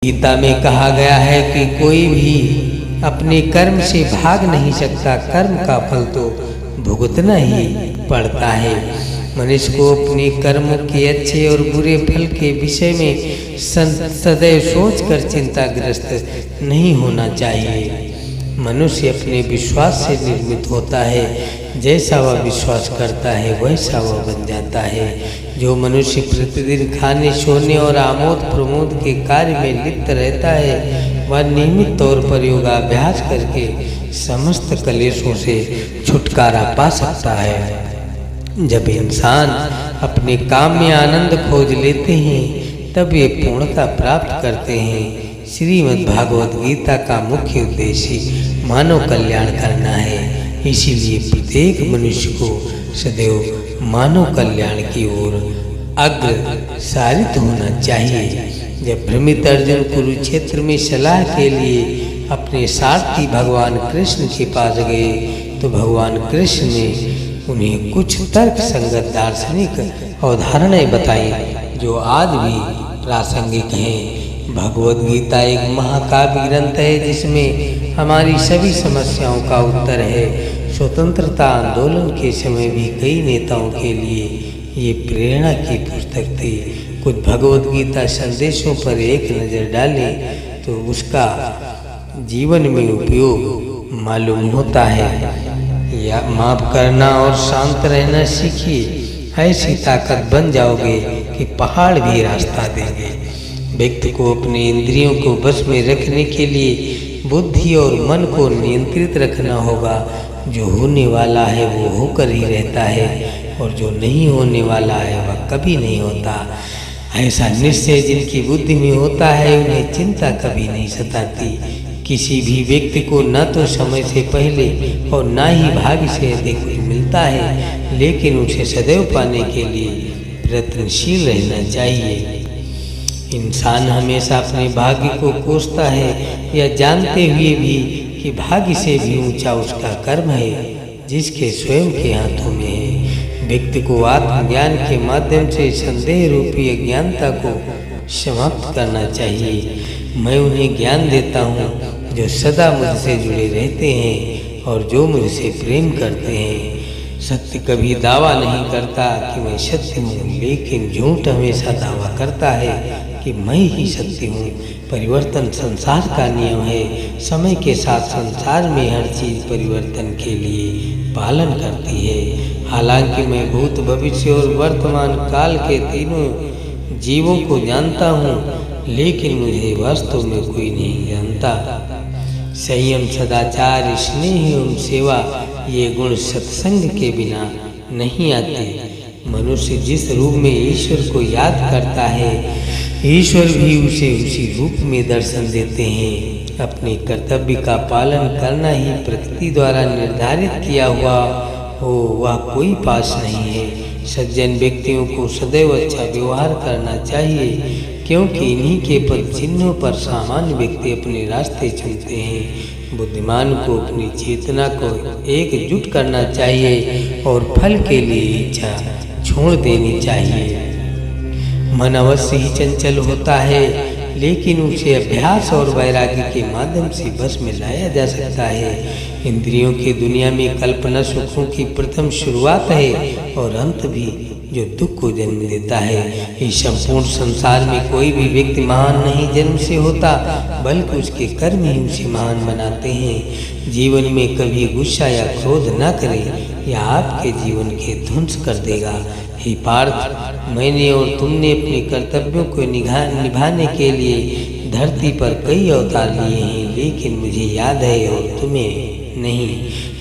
गीता में कहा गया है कि कोई भी अपने कर्म से भाग नहीं सकता, कर्म का फल तो भुगतना ही पड़ता है। मनुष्य को अपने कर्मों के अच्छे और बुरे फल के विषय में सदैव सोचकर चिंताग्रस्त नहीं होना चाहिए। मनुष्य अपने विश्वास से निर्मित होता है, जैसा वह विश्वास करता है वैसा वह बन जाता है। जो मनुष्य प्रतिदिन खाने सोने और आमोद प्रमोद के कार्य में लिप्त रहता है, वह नियमित तौर पर योगाभ्यास करके समस्त क्लेशों से छुटकारा पा सकता है। जब इंसान अपने काम में आनंद खोज लेते हैं, तब ये पूर्णता प्राप्त करते हैं। श्रीमद् भागवत गीता का मुख्य उद्देश्य मानव कल्याण करना है, इसीलिए प्रत्येक मनुष्य को सदैव मानव कल्याण की ओर अग्रसारित होना चाहिए। जब भ्रमित अर्जुन कुरुक्षेत्र में सलाह के लिए अपने सारथी भगवान कृष्ण के पास गए, तो भगवान कृष्ण ने उन्हें कुछ तर्क संगत दार्शनिक अवधारणाएं बताई जो आज भी प्रासंगिक हैं। भगवद गीता एक महाकाव्य ग्रंथ है जिसमें हमारी सभी समस्याओं का उत्तर है। स्वतंत्रता आंदोलन के समय भी कई नेताओं के लिए ये प्रेरणा की पुस्तक थी। कुछ भगवद गीता संदेशों पर एक नज़र डालें तो उसका जीवन में उपयोग मालूम होता है। या माफ करना और शांत रहना सीखिए, ऐसी ताकत बन जाओगे कि पहाड़ भी रास्ता देंगे। व्यक्ति को अपने इंद्रियों को बस में रखने के लिए बुद्धि और मन को नियंत्रित रखना होगा। जो होने वाला है वो होकर ही रहता है, और जो नहीं होने वाला है वह कभी नहीं होता। ऐसा निश्चय जिनकी बुद्धि में होता है, उन्हें चिंता कभी नहीं सताती। किसी भी व्यक्ति को न तो समय से पहले और न ही भाग्य से अधिक मिलता है, लेकिन उसे सदैव पाने के लिए प्रयत्नशील रहना चाहिए। इंसान हमेशा अपने भाग्य को कोसता है, यह जानते हुए भी कि भाग्य से भी ऊंचा उसका कर्म है, जिसके स्वयं के हाथों में है। व्यक्ति को आत्मज्ञान के माध्यम से संदेह रूपी अज्ञानता को समाप्त करना चाहिए। मैं उन्हें ज्ञान देता हूँ जो सदा मुझसे जुड़े रहते हैं और जो मुझसे प्रेम करते हैं। सत्य कभी दावा नहीं करता कि मैं सत्य हूँ, लेकिन झूठ हमेशा दावा करता है कि मैं ही सत्य हूँ। परिवर्तन संसार का नियम है। समय के साथ संसार में हर चीज़ परिवर्तन के लिए पालन करती है। हालांकि मैं भूत भविष्य और वर्तमान काल के तीनों जीवों को जानता हूँ, लेकिन मुझे वास्तव में कोई नहीं जानता। संयम, सदाचार, स्नेह एवं सेवा, ये गुण सत्संग के बिना नहीं आते। मनुष्य जिस रूप में ईश्वर को याद करता है, ईश्वर भी उसे उसी रूप में दर्शन देते हैं। अपने कर्तव्य का पालन करना ही प्रकृति द्वारा निर्धारित किया हुआ हो, वह कोई पास नहीं है। सज्जन व्यक्तियों को सदैव अच्छा व्यवहार करना चाहिए, क्योंकि इन्हीं के पद चिन्हों पर सामान्य व्यक्ति अपने रास्ते चलते हैं। बुद्धिमान को अपनी चेतना को एकजुट करना चाहिए और फल के लिए इच्छा छोड़ देनी चाहिए। मन अवश्य ही चंचल होता है, लेकिन उसे अभ्यास और वैराग्य के माध्यम से बस में लाया जा सकता है। इंद्रियों की दुनिया में कल्पना सुखों की प्रथम शुरुआत है और अंत भी, जो दुख को जन्म देता है। इस संपूर्ण संसार में कोई भी व्यक्ति महान नहीं जन्म से होता, बल्कि उसके कर्म ही उसे महान बनाते हैं। जीवन में कभी गुस्सा या क्रोध न करें, यह आपके जीवन के ध्वंस कर देगा। हे पार्थ, मैंने और तुमने अपने कर्तव्यों को निभाने के लिए धरती पर कई अवतार लिए हैं, लेकिन मुझे याद है और तुम्हें नहीं।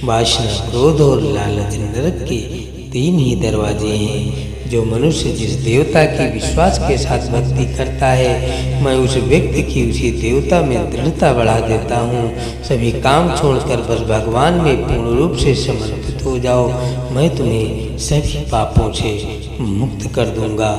वासना, क्रोध और लालच नरक के तीन ही दरवाजे हैं। जो मनुष्य जिस देवता की विश्वास के साथ भक्ति करता है, मैं उस व्यक्ति की उसी देवता में दृढ़ता बढ़ा देता हूँ। सभी काम छोड़कर बस भगवान में पूर्ण रूप से समर्पित हो जाओ, मैं तुम्हें सभी पापों से मुक्त कर दूंगा।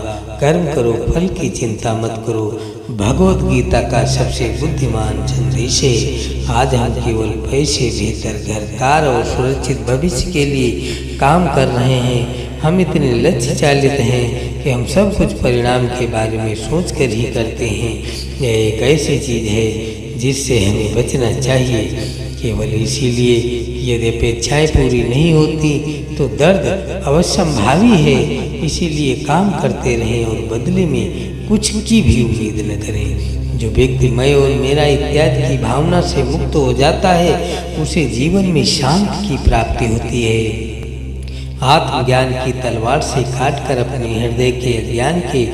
कर्म करो, फल की चिंता मत करो। भगवद गीता का सबसे बुद्धिमान संदेश है। आज हम केवल पैसे, बेहतर घर, कार और सुरक्षित भविष्य के लिए काम कर रहे हैं। हम इतने लक्ष्य चालित हैं कि हम सब कुछ परिणाम के बारे में सोच कर ही करते हैं। यह एक ऐसी चीज़ है जिससे हमें बचना चाहिए। केवल इसीलिए यदि अपेक्षाएं पूरी नहीं होती तो दर्द अवश्यंभावी है। इसीलिए काम करते रहें और बदले में कुछ की भी उम्मीद न करें। जो व्यक्ति मैं और मेरा इत्यादि की भावना से मुक्त हो जाता है उसे जीवन में शांति की प्राप्ति होती है। आत्मज्ञान की तलवार से काटकर अपने हृदय के अज्ञान के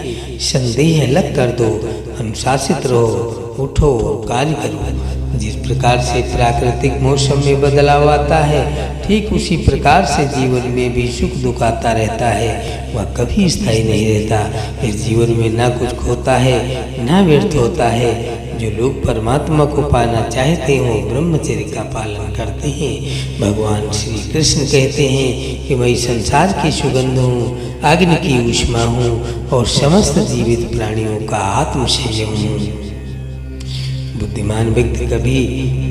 संदेह अलग कर दो। अनुशासित रहो, उठो और कार्य करो। जिस प्रकार से प्राकृतिक मौसम में बदलाव आता है ठीक उसी प्रकार से जीवन में भी सुख दुख आता रहता है। वह कभी स्थायी नहीं रहता। इस जीवन में ना कुछ खोता है ना व्यर्थ होता है। जो लोग परमात्मा को पाना चाहते हो ब्रह्मचर्य का पालन करते हैं। भगवान श्री कृष्ण कहते हैं कि मैं संसार की सुगंध हूँ, अग्नि की ऊष्मा हूँ और समस्त जीवित प्राणियों का आत्म संयम हूँ। बुद्धिमान व्यक्ति कभी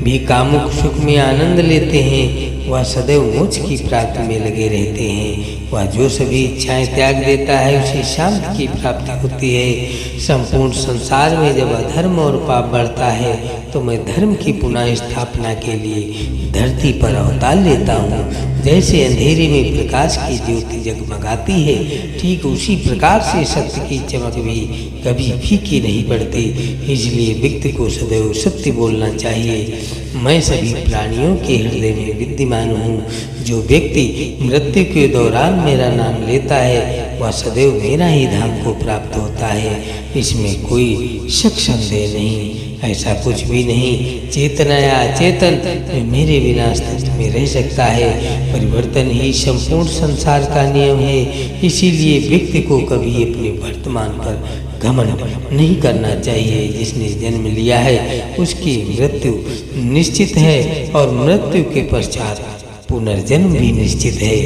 भी कामुक सुख में आनंद लेते हैं। वह सदैव मोक्ष की प्राप्ति में लगे रहते हैं। वह जो सभी इच्छाएं त्याग देता है उसे शांति की प्राप्ति होती है। संपूर्ण संसार में जब अधर्म और पाप बढ़ता है तो मैं धर्म की पुनः स्थापना के लिए धरती पर अवतार लेता हूँ। जैसे अंधेरे में प्रकाश की ज्योति जगमगाती है ठीक उसी प्रकार से सत्य की चमक भी कभी फीकी नहीं पड़ती। इसलिए व्यक्ति को सदैव सत्य बोलना चाहिए। मैं सभी प्राणियों के हृदय में विद्यमान हूँ। जो व्यक्ति मृत्यु के दौरान मेरा नाम लेता है वह सदैव मेरा ही धाम को प्राप्त होता है। इसमें कोई शक संदेह नहीं। ऐसा कुछ भी नहीं चेतना या अचेतन में मेरे बिना अस्तित्व में रह सकता है। परिवर्तन ही संपूर्ण संसार का नियम है। इसीलिए व्यक्ति को कभी अपने वर्तमान पर घमंड नहीं करना चाहिए। जिसने जन्म लिया है उसकी मृत्यु निश्चित है और मृत्यु के पश्चात पुनर्जन्म भी निश्चित है।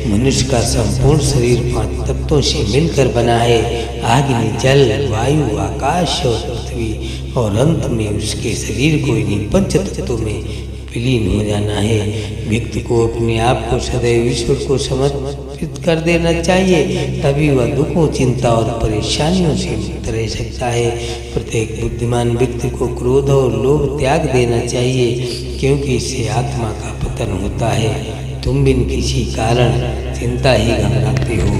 मनुष्य का संपूर्ण शरीर 5 तत्वों से मिलकर बना है। अग्नि, जल, वायु, आकाश और पृथ्वी और अंत में उसके शरीर को इन्हीं 5 तत्वों में विलीन हो जाना है। व्यक्ति को अपने आप को सदैव ईश्वर को समर्पित कर देना चाहिए। तभी वह दुखों, चिंता और परेशानियों से मुक्त रह सकता है। प्रत्येक बुद्धिमान व्यक्ति को क्रोध और लोभ त्याग देना चाहिए क्योंकि इससे आत्मा का पतन होता है। तुम बिन किसी कारण चिंता ही घबराते हो।